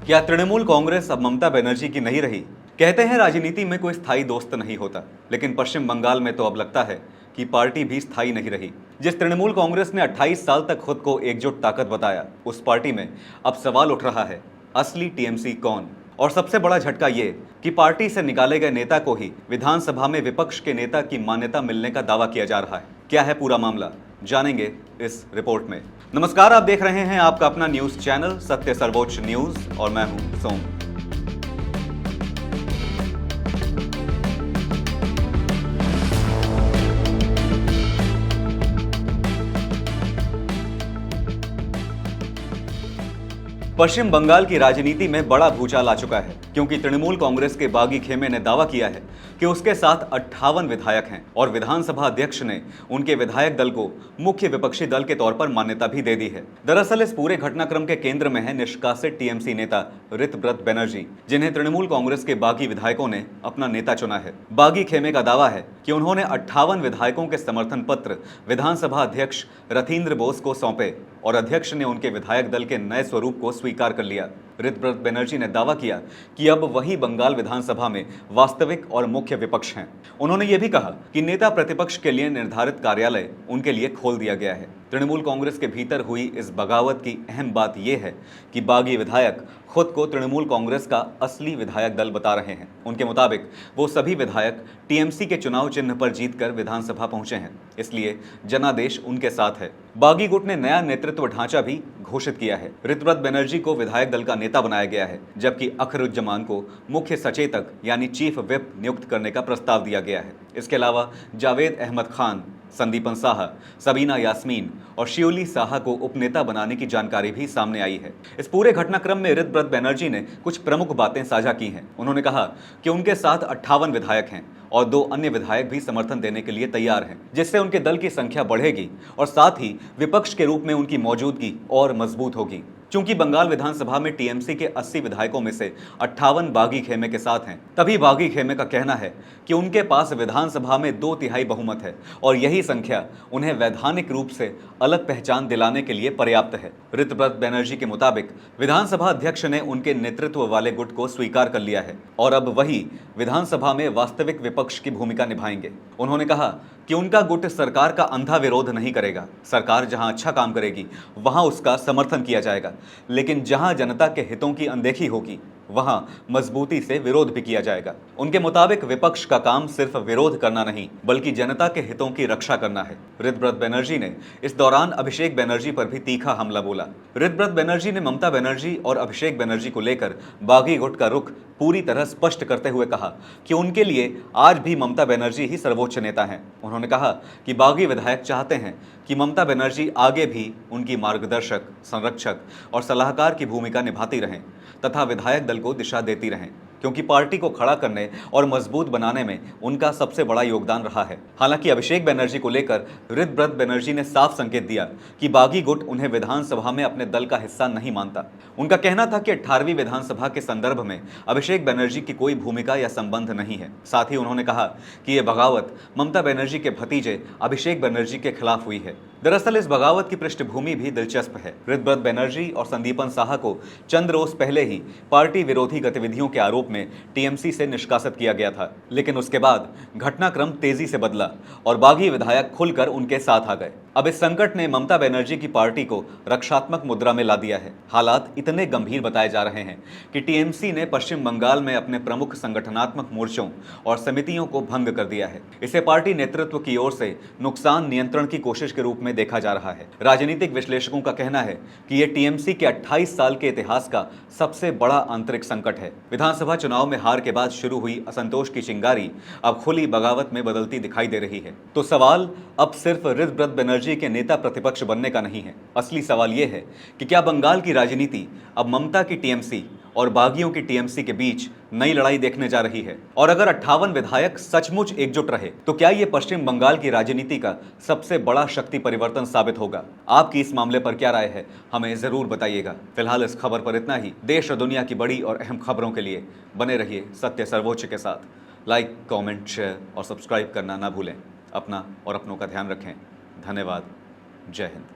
क्या तृणमूल कांग्रेस अब ममता बनर्जी की नहीं रही? कहते हैं राजनीति में कोई स्थायी दोस्त नहीं होता, लेकिन पश्चिम बंगाल में तो अब लगता है कि पार्टी भी स्थायी नहीं रही। जिस तृणमूल कांग्रेस ने 28 साल तक खुद को एकजुट ताकत बताया, उस पार्टी में अब सवाल उठ रहा है, असली टीएमसी कौन? और सबसे बड़ा झटका ये कि पार्टी से निकाले गए नेता को ही विधानसभा में विपक्ष के नेता की मान्यता मिलने का दावा किया जा रहा है। क्या है पूरा मामला, जानेंगे इस रिपोर्ट में। नमस्कार, आप देख रहे हैं आपका अपना न्यूज चैनल सत्य सर्वोच्च न्यूज और मैं हूं सोम। पश्चिम बंगाल की राजनीति में बड़ा भूचाल आ चुका है, क्योंकि तृणमूल कांग्रेस के बागी खेमे ने दावा किया है कि उसके साथ 58 विधायक हैं और विधानसभा अध्यक्ष ने उनके विधायक दल को मुख्य विपक्षी दल के तौर पर मान्यता भी दे दी है। दरअसल इस पूरे घटनाक्रम के केंद्र में है निष्कासित टीएमसी नेता ऋतव्रत बनर्जी, जिन्हें तृणमूल कांग्रेस के बागी विधायकों ने अपना नेता चुना है। बागी खेमे का दावा है कि उन्होंने 58 विधायकों के समर्थन पत्र विधानसभा अध्यक्ष रथींद्र बोस को सौंपे और अध्यक्ष ने उनके विधायक दल के नए स्वरूप को स्वीकार कर लिया। ऋतव्रत बनर्जी ने दावा किया कि अब वही बंगाल विधानसभा में वास्तविक और मुख्य विपक्ष हैं। उन्होंने ये भी कहा कि नेता प्रतिपक्ष के लिए निर्धारित कार्यालय उनके लिए खोल दिया गया है। तृणमूल कांग्रेस के भीतर हुई इस बगावत की अहम बात यह है कि बागी विधायक खुद को तृणमूल कांग्रेस का असली विधायक दल बता रहे हैं। उनके मुताबिक वो सभी विधायक टीएमसी के चुनाव चिन्ह पर जीतकर विधानसभा पहुंचे हैं, इसलिए जनादेश उनके साथ है। बागी गुट ने नया नेतृत्व ढांचा भी घोषित किया है। ऋतव्रत बनर्जी को विधायक दल का नेता बनाया गया है, जबकि अखरुज्जमान को मुख्य सचेतक यानी चीफ व्हिप नियुक्त करने का प्रस्ताव दिया गया है। इसके अलावा जावेद अहमद खान, संदीपन साहा, सबीना यास्मीन और शिवली साहा को उपनेता बनाने की जानकारी भी सामने आई है। इस पूरे घटनाक्रम में ऋतव्रत बनर्जी ने कुछ प्रमुख बातें साझा की हैं। उन्होंने कहा कि उनके साथ 58 विधायक हैं और 2 अन्य विधायक भी समर्थन देने के लिए तैयार हैं, जिससे उनके दल की संख्या बढ़ेगी और साथ ही विपक्ष के रूप में उनकी मौजूदगी और मजबूत होगी। चूंकि बंगाल विधानसभा में टीएमसी के 80 विधायकों में से 58 बागी खेमे के साथ हैं, तभी बागी खेमे का कहना है कि उनके पास विधानसभा में 2/3 बहुमत है और यही संख्या उन्हें वैधानिक रूप से अलग पहचान दिलाने के लिए पर्याप्त है। ऋतव्रत बनर्जी के मुताबिक विधानसभा अध्यक्ष ने उनके नेतृत्व वाले गुट को स्वीकार कर लिया है और अब वही विधानसभा में वास्तविक विपक्ष की भूमिका निभाएंगे। उन्होंने कहा कि उनका गुट सरकार का अंधा विरोध नहीं करेगा। सरकार जहां अच्छा काम करेगी वहां उसका समर्थन किया जाएगा, लेकिन जहां जनता के हितों की अनदेखी होगी वहां मजबूती से विरोध भी किया जाएगा। उनके मुताबिक विपक्ष का काम सिर्फ विरोध करना नहीं, बल्कि जनता के हितों की रक्षा करना है। ऋतव्रत बनर्जी ने इस दौरान अभिषेक बनर्जी पर भी तीखा हमला बोला। ऋतव्रत बनर्जी ने ममता बनर्जी और अभिषेक बनर्जी को लेकर बागी गुट का रुख पूरी तरह स्पष्ट करते हुए कहा कि उनके लिए आज भी ममता बनर्जी ही सर्वोच्च नेता हैं। उन्होंने कहा कि बागी विधायक चाहते हैं कि ममता बनर्जी आगे भी उनकी मार्गदर्शक, संरक्षक और सलाहकार की भूमिका निभाती रहें तथा विधायक दल को दिशा देती रहें, क्योंकि पार्टी को खड़ा करने और मजबूत बनाने में उनका सबसे बड़ा योगदान रहा है। हालांकि अभिषेक बनर्जी को लेकर ऋतव्रत बनर्जी ने साफ संकेत दिया कि बागी गुट उन्हें विधानसभा में अपने दल का हिस्सा नहीं मानता। उनका कहना था कि 18वीं विधानसभा के संदर्भ में अभिषेक बनर्जी की कोई भूमिका या संबंध नहीं है। साथ ही उन्होंने कहा कि यह बगावत ममता बनर्जी के भतीजे अभिषेक बनर्जी के खिलाफ हुई है। दरअसल इस बगावत की पृष्ठभूमि भी दिलचस्प है। ऋतव्रत बनर्जी और संदीपन साहा को चंद रोज पहले ही पार्टी विरोधी गतिविधियों के आरोप में टीएमसी से निष्कासित किया गया था, लेकिन उसके बाद घटनाक्रम तेजी से बदला और बागी विधायक खुलकर उनके साथ आ गए। अब इस संकट ने ममता बनर्जी की पार्टी को रक्षात्मक मुद्रा में ला दिया है। हालात इतने गंभीर बताए जा रहे हैं कि टीएमसी ने पश्चिम बंगाल में अपने प्रमुख संगठनात्मक मोर्चों और समितियों को भंग कर दिया है। इसे पार्टी नेतृत्व की ओर से नुकसान नियंत्रण की कोशिश के रूप में देखा जा रहा है। राजनीतिक विश्लेषकों का कहना है कि यह टीएमसी के 28 साल के इतिहास का सबसे बड़ा आंतरिक संकट है। विधानसभा चुनाव में हार के बाद शुरू हुई असंतोष की चिंगारी अब खुली बगावत में बदलती दिखाई दे रही है। तो सवाल अब सिर्फ ऋतव्रत बनर्जी के नेता प्रतिपक्ष बनने का नहीं है। असली सवाल यह है कि क्या बंगाल की राजनीति अब ममता की टीएमसी और बागियों की टीएमसी के बीच नई लड़ाई देखने जा रही है? और अगर 58 विधायक सचमुच एकजुट रहे तो क्या यह पश्चिम बंगाल की राजनीति का सबसे बड़ा शक्ति परिवर्तन साबित होगा? आपकी इस मामले पर क्या राय है, हमें जरूर बताइएगा। फिलहाल इस खबर पर इतना ही। देश और दुनिया की बड़ी और अहम खबरों के लिए बने रहिए सत्य सर्वोच्च के साथ। लाइक, कमेंट, शेयर और सब्सक्राइब करना ना भूलें। अपना और अपनों का ध्यान रखें। धन्यवाद। जय हिंद।